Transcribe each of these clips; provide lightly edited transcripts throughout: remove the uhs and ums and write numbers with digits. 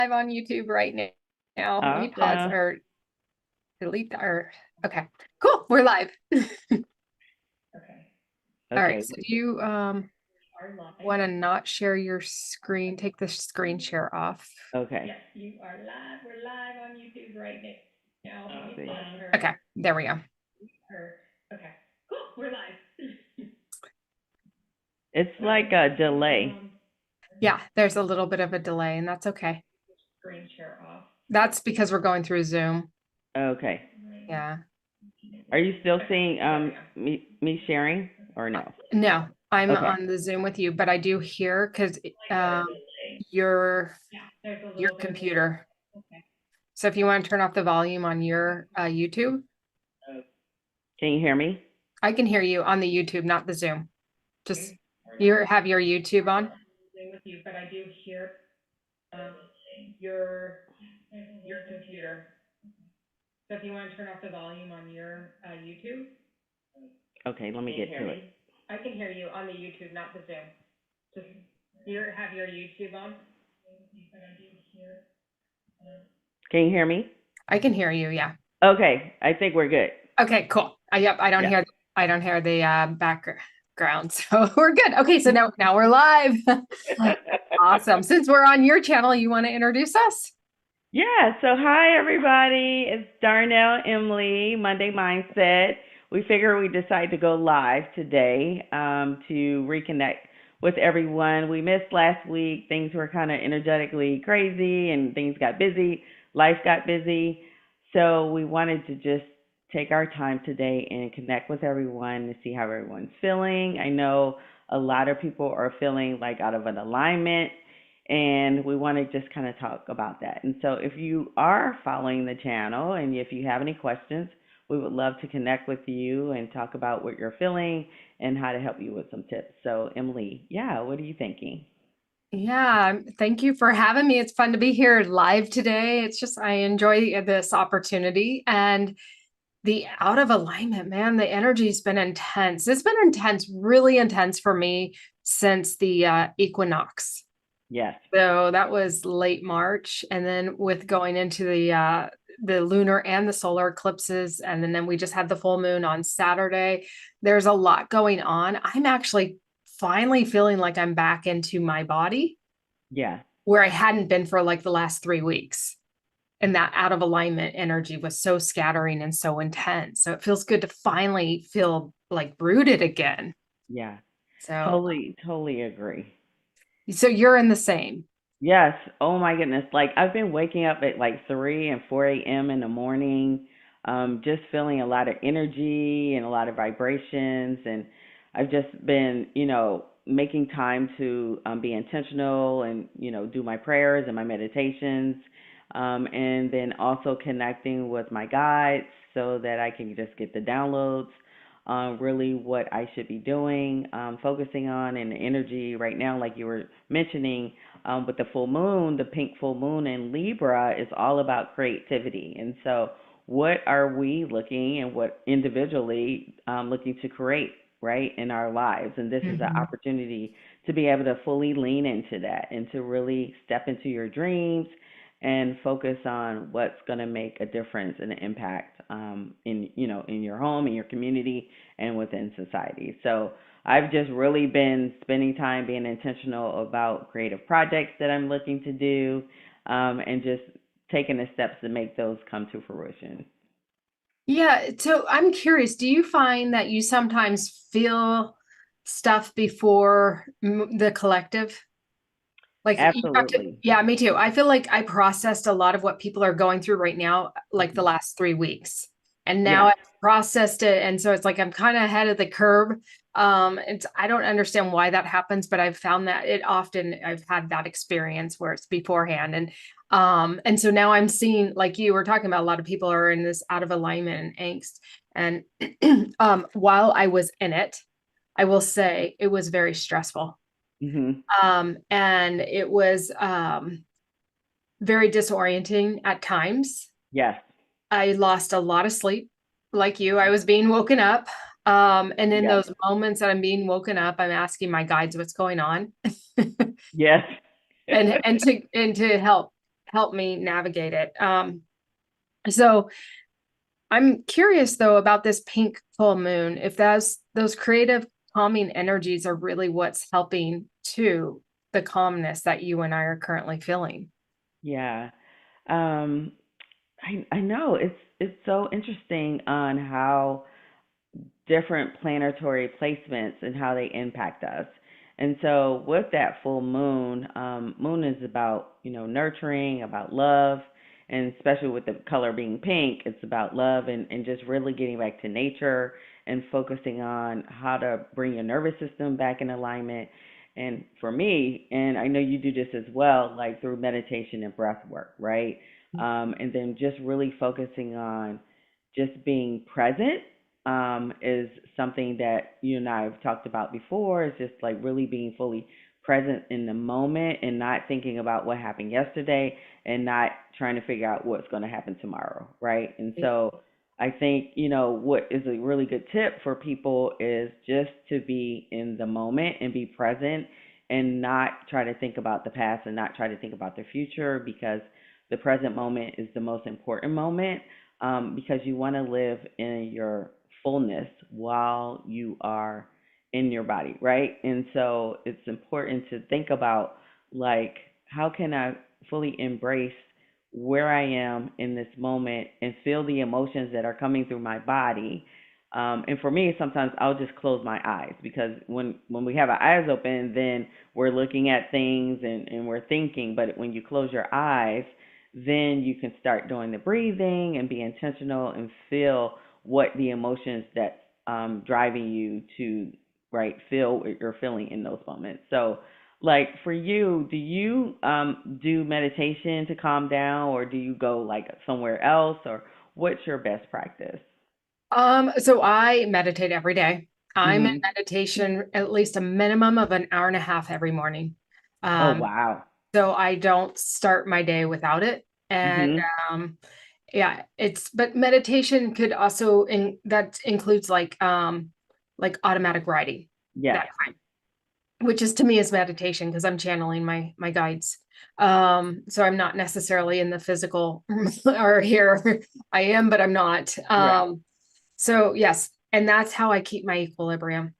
live on YouTube right now. Let me pause Awesome. or delete our. Okay, cool. We're live. All right. Okay. So do you want to not share your screen? Take the screen share off. Okay. Let's see. Okay, there we go. It's like a delay. Yeah, there's a little bit of a delay, and that's okay. That's because we're going through Zoom. Okay. Yeah. Are you still seeing me sharing or no? No, I'm Okay. on the Zoom with you, but I do hear because your computer. So if you want to turn off the volume on your YouTube, Can you hear me? I can hear you on the YouTube, not the Zoom. Just you have your YouTube on. So if you want to turn off the volume on your YouTube, Okay, let me get to it. I can hear you on the YouTube, not the Zoom. Just you have your YouTube on. Can you hear me? I can hear you. Yeah. Okay, I think we're good. Okay. Cool. Yep. Yeah. I don't hear the background, so we're good. Okay. So now we're live. Awesome. Since we're on your channel, you want to introduce us? Yeah, so hi everybody. It's Darnell Emily, Monday Mindset. We figure we decide to go live today to reconnect with everyone. We missed last week. Things were kind of energetically crazy and things got busy. Life got busy. So we wanted to just take our time today and connect with everyone to see how everyone's feeling. I know a lot of people are feeling like out of an alignment and we want to just kind of talk about that. And so, if you are following the channel and if you have any questions, we would love to connect with you and talk about what you're feeling and how to help you with some tips. So, Emily, yeah, what are you thinking? Yeah, thank you for having me. It's fun to be here live today. It's just I enjoy this opportunity and the out of alignment, man. The energy's been intense. It's been intense, really intense for me since the equinox. Yes. So that was late March, and then with going into the lunar and the solar eclipses, and then we just had the full moon on Saturday. There's a lot going on. I'm actually finally feeling like I'm back into my body Yeah. where I hadn't been for like the last 3 weeks. And that out of alignment energy was so scattering and so intense. So it feels good to finally feel like rooted again. Yeah. So, Totally agree. so you're in the same. Yes. Oh my goodness. Like I've been waking up at like 3 and 4 a.m. in the morning, just feeling a lot of energy and a lot of vibrations. And I've just been, making time to be intentional and, do my prayers and my meditations. And then also connecting with my guides so that I can just get the downloads on really what I should be doing, focusing on and the energy right now, like you were mentioning with the full moon, the pink full moon in Libra is all about creativity. And so, what are we looking and what individually looking to create, right, in our lives? And this is an Mhm. opportunity to be able to fully lean into that and to really step into your dreams and focus on what's going to make a difference and an impact in your home, in your community, and within society. So I've just really been spending time being intentional about creative projects that I'm looking to do, and just taking the steps to make those come to fruition. Yeah. So I'm curious, do you find that you sometimes feel stuff before the collective? Like you have to, Absolutely. yeah, me too. I feel like I processed a lot of what people are going through right now, like the Mhm. last 3 weeks. And now Yes. I've processed it. And so it's like I'm kind of ahead of the curve. I don't understand why that happens, but I've found that it often I've had that experience where it's beforehand. And so now I'm seeing, like you were talking about, a lot of people are in this out of alignment and angst. And while I was in it, I will say it was very stressful. Mhm. And it was very disorienting at times. Yes. I lost a lot of sleep, like you. I was being woken up. And in Yes. those moments that I'm being woken up, I'm asking my guides what's going on Yes. and to help help me navigate it. So I'm curious though about this pink full moon, if those creative calming energies are really what's helping to the calmness that you and I are currently feeling. Yeah. Um, I know it's so interesting on how different planetary placements and how they impact us. And so with that full moon, moon is about, nurturing, about love, and especially with the color being pink, it's about love and just really getting back to nature and focusing on how to bring your nervous system back in alignment. And for me, and I know you do this as well, like through meditation and breath work, right? And then just really focusing on just being present is something that you and I have talked about before. It's just like really being fully present in the moment and not thinking about what happened yesterday and not trying to figure out what's going to happen tomorrow, right? And so I think, what is a really good tip for people is just to be in the moment and be present and not try to think about the past and not try to think about the future, because the present moment is the most important moment, because you want to live in your fullness while you are in your body, right? And so it's important to think about, like, how can I fully embrace where I am in this moment and feel the emotions that are coming through my body. And for me, sometimes I'll just close my eyes, because when we have our eyes open, then we're looking at things and we're thinking. But when you close your eyes, then you can start doing the breathing and be intentional and feel what the emotions that's driving you to, right, feel what you're feeling in those moments. So, like for you, do you do meditation to calm down, or do you go like somewhere else, or what's your best practice? So I meditate every day. I'm in Mhm. meditation at least a minimum of an hour and a half every morning. Oh Um, wow. so I don't start my day without it. And Mhm. um, yeah, but meditation could also that includes like automatic writing, Yes. that kind, which is to me is meditation because I'm channeling my guides. So I'm not necessarily in the physical or here. I am, but I'm not. Right. So yes, and that's how I keep my equilibrium.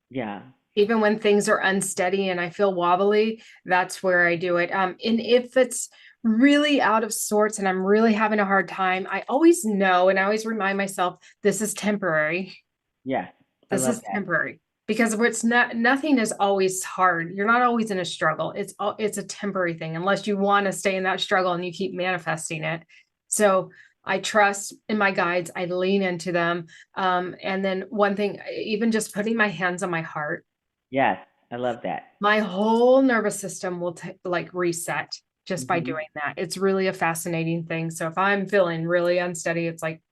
Yeah. Even when things are unsteady and I feel wobbly, that's where I do it. And if it's really out of sorts and I'm really having a hard time, I always know and I always remind myself this is temporary. Yes. I This love is that. temporary because it's not, nothing is always hard. You're not always in a struggle. It's a temporary thing unless you want to stay in that struggle and you keep manifesting it. So I trust in my guides. I lean into them. And then one thing, even just putting my hands on my heart, Yes. I love that. my whole nervous system will like reset just by Mhm. doing that. It's really a fascinating thing. So if I'm feeling really unsteady, it's like,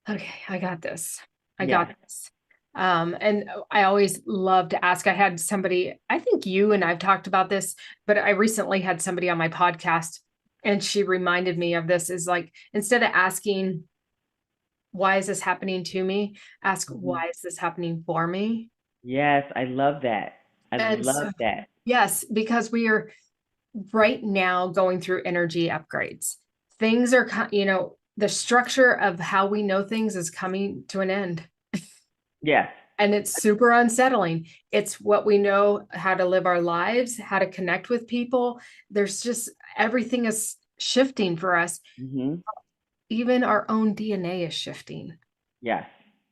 okay, I got this. I got Yes. this. And I always love to ask. I had somebody, I think you and I've talked about this, but I recently had somebody on my podcast and she reminded me of this is like, instead of asking, why is this happening to me? Ask, Mhm. why is this happening for me? Yes, I love that. I And love so, that. yes, because we are right now going through energy upgrades. Things are, the structure of how we know things is coming to an end. Yes. And it's super unsettling. It's what we know how to live our lives, how to connect with people. There's just everything is shifting for us. Mhm. Even our own DNA is shifting. Yes.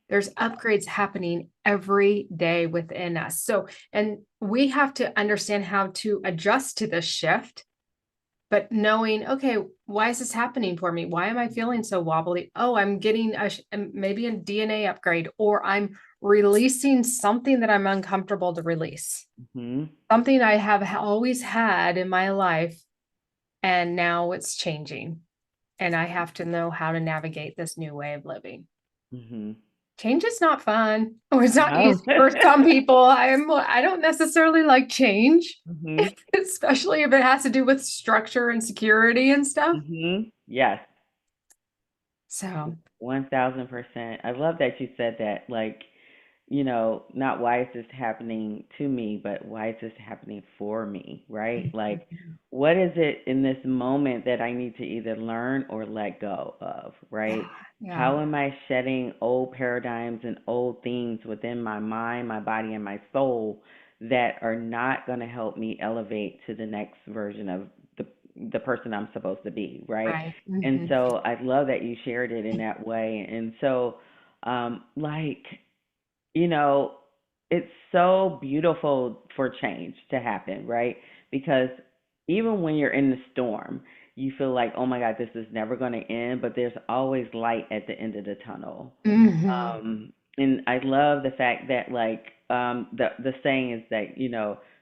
There's upgrades happening every day within us. So, and we have to understand how to adjust to this shift, but knowing, okay, why is this happening for me? Why am I feeling so wobbly? Oh, I'm getting maybe a DNA upgrade, or I'm releasing something that I'm uncomfortable to release, Mhm. something I have always had in my life, and now it's changing. And I have to know how to navigate this new way of living. Mhm. Change is not fun, or it's not No. easy for some people. I don't necessarily like change, Mhm. especially if it has to do with structure and security and stuff. Mhm. Yes. So 1000%. I love that you said that. Like, not why is this happening to me, but why is this happening for me, right? Like, Mhm. what is it in this moment that I need to either learn or let go of, Yeah. right? Yeah. How am I shedding old paradigms and old things within my mind, my body, and my soul that are not going to help me elevate to the next version of the the person I'm supposed to be, right? Right. And Hmm. so I love that you shared it in that way. And so, like, you know, it's so beautiful for change to happen, right? Because even when you're in the storm, you feel like, oh my God, this is never going to end, but there's always light at the end of the tunnel. Hmm. And I love the fact that, like, the saying is that,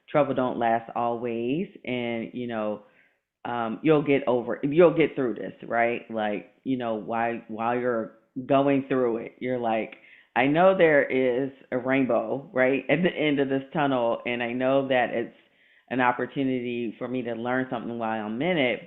trouble don't last always, and you'll get through this, right? Like, while you're going through it, you're like, I know there is a rainbow, right, at the end of this tunnel, and I know that it's an opportunity for me to learn something while I'm in it.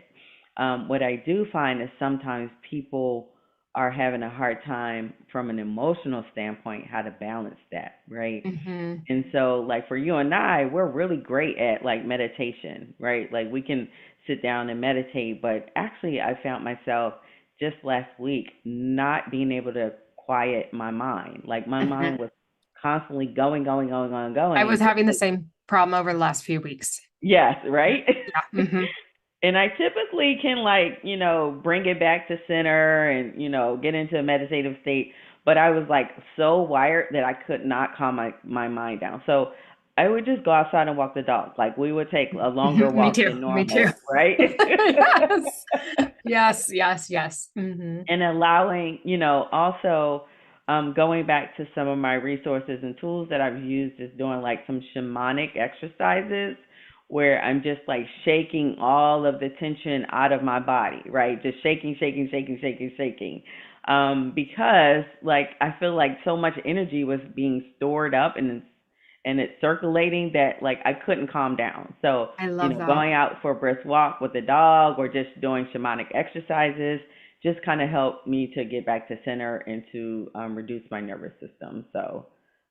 What I do find is sometimes people are having a hard time from an emotional standpoint how to balance that, right? Hmm. And so, like, for you and I, we're really great at like meditation, right? Like, we can sit down and meditate, but actually, I found myself just last week not being able to quiet my mind. Like, my Hmm. mind was constantly going, going, going, going, I going. was And just having the like, same problem over the last few weeks. yes, right? Yeah. Hmm. And I typically can, like, bring it back to center and, get into a meditative state. But I was like so wired that I could not calm my mind down. So I would just go outside and walk the dog. Like, we would take a longer Me walk too. than Me too. normal, right? Yes. Yes. Yes. Yes. Hmm. And allowing, also, going back to some of my resources and tools that I've used is doing like some shamanic exercises where I'm just like shaking all of the tension out of my body, right? Just shaking, shaking, shaking, shaking, shaking. Because like I feel like so much energy was being stored up and it's circulating that like I couldn't calm down. So, I love that. going out for a brisk walk with the dog or just doing shamanic exercises just kind of helped me to get back to center and to reduce my nervous system. So,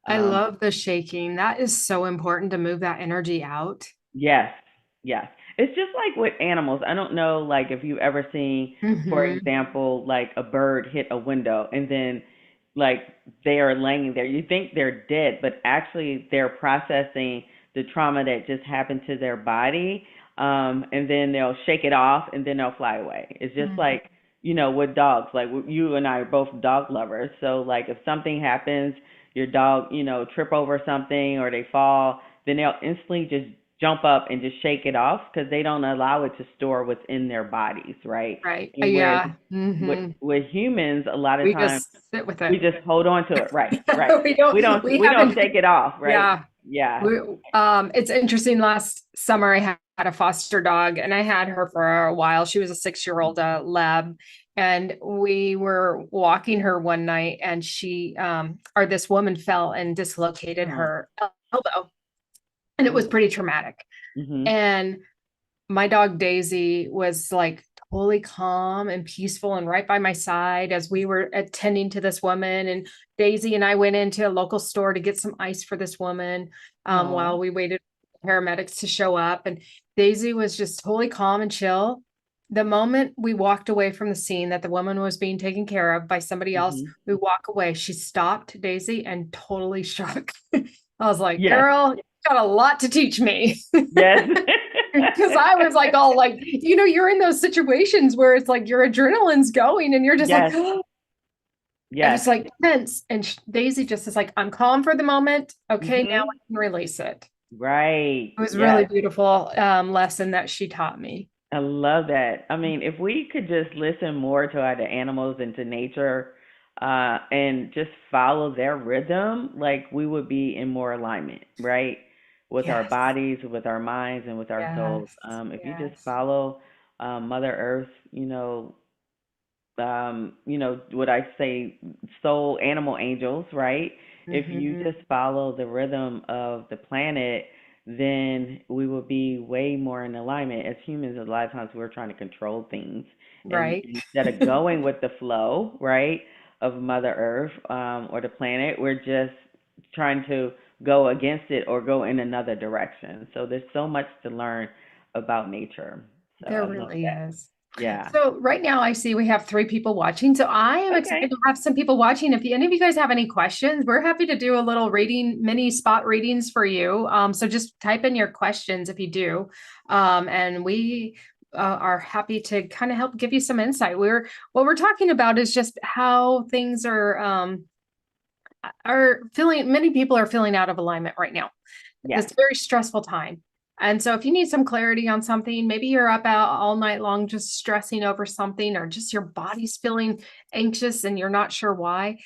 I um, love the shaking. That is so important to move that energy out. yes, yes. It's just like with animals. I don't know, like, if you ever seen, for Hmm. example, like a bird hit a window and then, like, they are laying there. You think they're dead, but actually they're processing the trauma that just happened to their body. And then they'll shake it off and then they'll fly away. It's just Hmm. like, with dogs. Like, you and I are both dog lovers. So, like, if something happens, your dog, trip over something or they fall, then they'll instantly just jump up and just shake it off because they don't allow it to store within their bodies, right? Right. And whereas Yeah. with Hmm. with humans, a lot of We times just sit with we it. just hold on to it, right? Right. We We don't, don't we we don't haven't, shake it off, right? yeah. Yeah. We, it's interesting. Last summer, I had a foster dog and I had her for a while. She was a 6-year-old lab. And we were walking her one night and or this woman fell and dislocated Oh. her elbow. And it was Oh. pretty traumatic. Mhm. And my dog Daisy was like totally calm and peaceful and right by my side as we were attending to this woman. And Daisy and I went into a local store to get some ice for this woman Oh. while we waited for paramedics to show up. And Daisy was just totally calm and chill. The moment we walked away from the scene that the woman was being taken care of by somebody else, Mhm. we walk away. She stopped Daisy and totally shook. I was like, Yes. girl, you got a lot to teach me. Yes. Because I was like, all like, you're in those situations where it's like your adrenaline's going and you're just like, Yes. and Yes. it's like tense. And Daisy just is like, I'm calm for the moment. Okay, now I Mhm. can release it. Right. It was a really Yes. beautiful lesson that she taught me. I love that. I mean, if we could just listen more to the animals and to nature, and just follow their rhythm, like, we would be in more alignment, right? With our Yes, bodies, with our minds, and with our souls. yes, If you just yes. follow Mother Earth, what I say, soul animal angels, right? If you Hmm. just follow the rhythm of the planet, then we will be way more in alignment. As humans, a lot of times we're trying to control things, and Right. instead of going with the flow, right, of Mother Earth, or the planet, we're just trying to go against it or go in another direction. So there's so much to learn about nature. So There I love really that. is. Yeah. So right now I see we have 3 people watching. So I am excited Okay. to have some people watching. If any of you guys have any questions, we're happy to do a little reading, mini spot readings for you. So just type in your questions if you do. And we are happy to kind of help give you some insight. What we're talking about is just how things are feeling, many people are feeling out of alignment right now. Yeah. This very stressful time. And so if you need some clarity on something, maybe you're up out all night long just stressing over something, or just your body's feeling anxious and you're not sure why,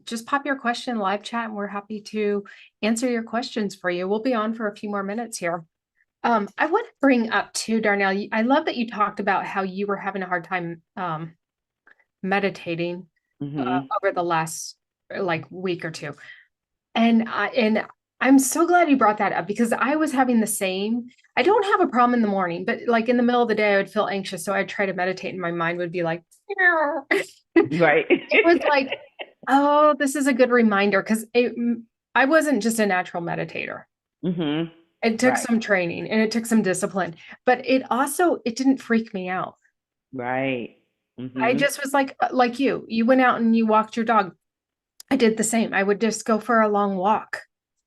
just pop your question in live chat and we're happy to answer your questions for you. We'll be on for a few more minutes here. I want to bring up too, Darnell, I love that you talked about how you were having a hard time meditating Mhm. over the last like week or two. And I'm so glad you brought that up because I was having the same. I don't have a problem in the morning, but like in the middle of the day, I would feel anxious. So I'd try to meditate and my mind would be like, Right. it was like, oh, this is a good reminder because I wasn't just a natural meditator. Mhm. It took Right. some training and it took some discipline, but it didn't freak me out. Right. I Mhm. just was like you went out and you walked your dog. I did the same. I would just go for a long walk.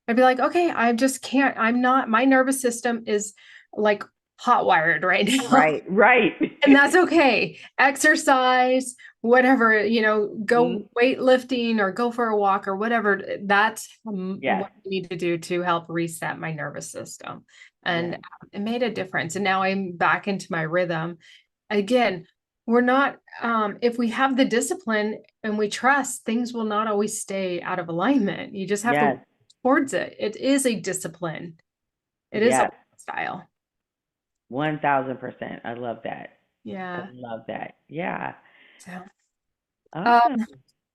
I'd be like, okay, I just can't, I'm not, my nervous system is like hot wired right now. Right. Right. And that's okay. Exercise, whatever, go Mhm. weightlifting or go for a walk or whatever. That's Yes. what I need to do to help reset my nervous system. And Yes. it made a difference. And now I'm back into my rhythm. Again, we're not, if we have the discipline and we trust, things will not always stay out of alignment. You just have to work Yes. towards it. It is a discipline. It is a Yes. style. 1000%. I love that. I Yeah. love that. Yeah. So, uh, Awesome.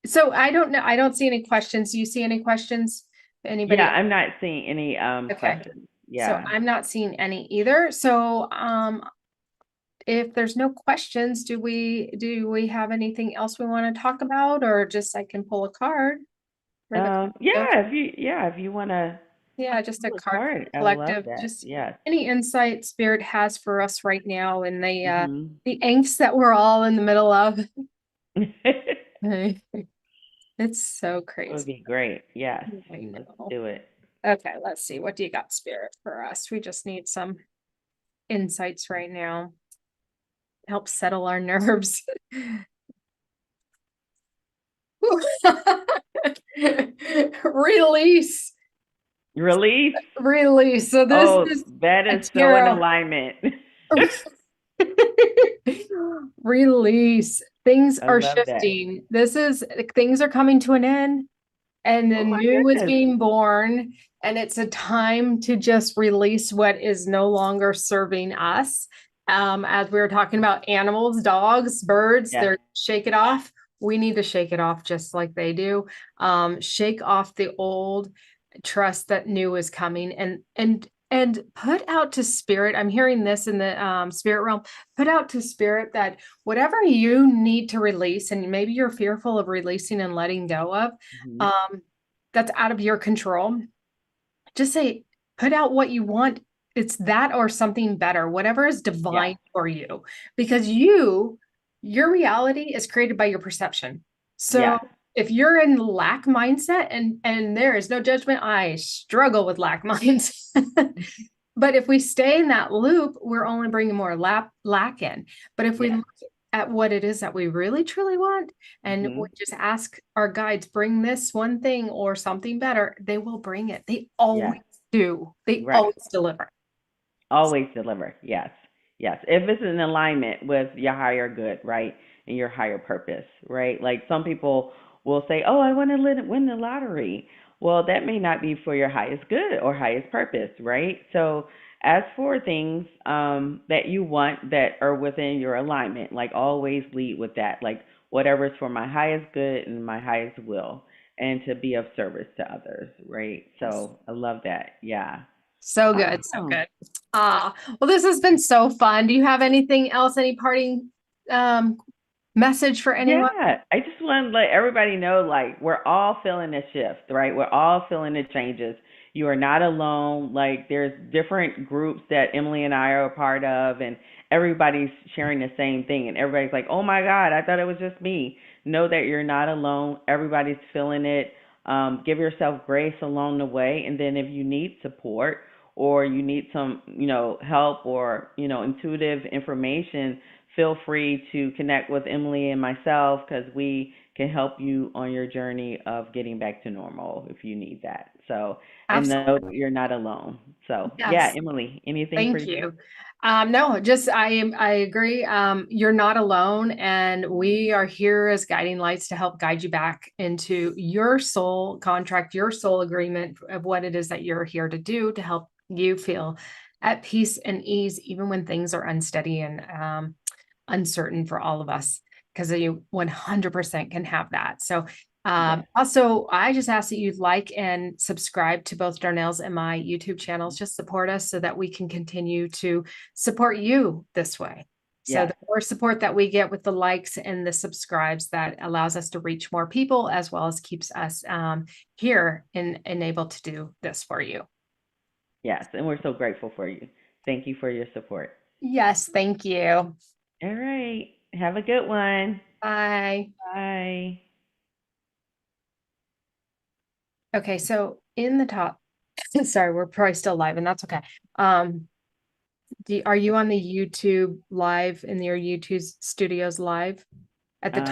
so I don't know. I don't see any questions. Do you see any questions? Yeah, Anybody? I'm not seeing any Okay. questions. So Yeah. I'm not seeing any either. So, if there's no questions, do we have anything else we want to talk about, or just I can pull a card for the collective? If you wanna Yeah, just a pull a card for card, the I love collective. that. Just Yes. any insight spirit has for us right now, and Mhm. the angst that we're all in the middle of. It's so That would crazy. be great. Yes. I Let's know. do it. Okay, let's see. What do you got, spirit, for us? We just need some insights right now. Help settle our nerves. Release. Release. Release. So this Oh, is that a is so in tarot. alignment. Release. Things I are love that. shifting. Things are coming to an end and the Oh my new is goodness. being born. And it's a time to just release what is no longer serving us. As we were talking about animals, dogs, birds, Yes. they're shake it off. We need to shake it off just like they do. Shake off the old, trust that new is coming, and put out to spirit. I'm hearing this in the spirit realm. Put out to spirit that whatever you need to release, and maybe you're fearful of releasing and letting go of, Mhm. um, that's out of your control. Just say, put out what you want. It's that or something better, whatever is Yes. divine for you, because your reality is created by your perception. So Yes. if you're in lack mindset, and there is no judgment, I struggle with lack mindset. But if we stay in that loop, we're only bringing more lack in. But if we Yes. look at what it is that we really truly want, and we Mhm. just ask our guides, bring this one thing or something better, they will bring it. They Yes. always do. They Right. always deliver. Always deliver. Yes. Yes. If it's in alignment with your higher good, right? And your higher purpose, right? Like some people will say, "Oh, I want to win the lottery." Well, that may not be for your highest good or highest purpose, right? So, as for things that you want that are within your alignment, like always lead with that. Like whatever is for my highest good and my highest will, and to be of service to others, right? Yes. So, I love that. Yeah. So good, so Awesome. good. Well, this has been so fun. Do you have anything else, any parting message for anyone? Yeah, I just want to let everybody know like we're all feeling a shift, right? We're all feeling the changes. You are not alone. Like there's different groups that Emily and I are a part of, and everybody's sharing the same thing. And everybody's like, oh my God, I thought it was just me. Know that you're not alone. Everybody's feeling it. Give yourself grace along the way. And then if you need support or you need some, help or, intuitive information, feel free to connect with Emily and myself because we can help you on your journey of getting back to normal if you need that. So, and know that Absolutely. you're not alone. So, yeah, Yes. Emily, anything for Thank you? you. No, just I agree. You're not alone, and we are here as guiding lights to help guide you back into your soul contract, your soul agreement of what it is that you're here to do to help you feel at peace and ease, even when things are unsteady and uncertain for all of us, because you 100% can have that. So Yes. also, I just ask that you like and subscribe to both Darnell's and my YouTube channels. Just support us so that we can continue to support you this way. So the Yes. more support that we get with the likes and the subscribes, that allows us to reach more people as well as keeps us here and able to do this for you. Yes. And we're so grateful for you. Thank you for your support. Yes, thank you. All right. Have a good one. Bye. Bye. Okay, so in the top, sorry, we're probably still live, and that's okay. Um, are you on the YouTube live in your YouTube studios live at the top?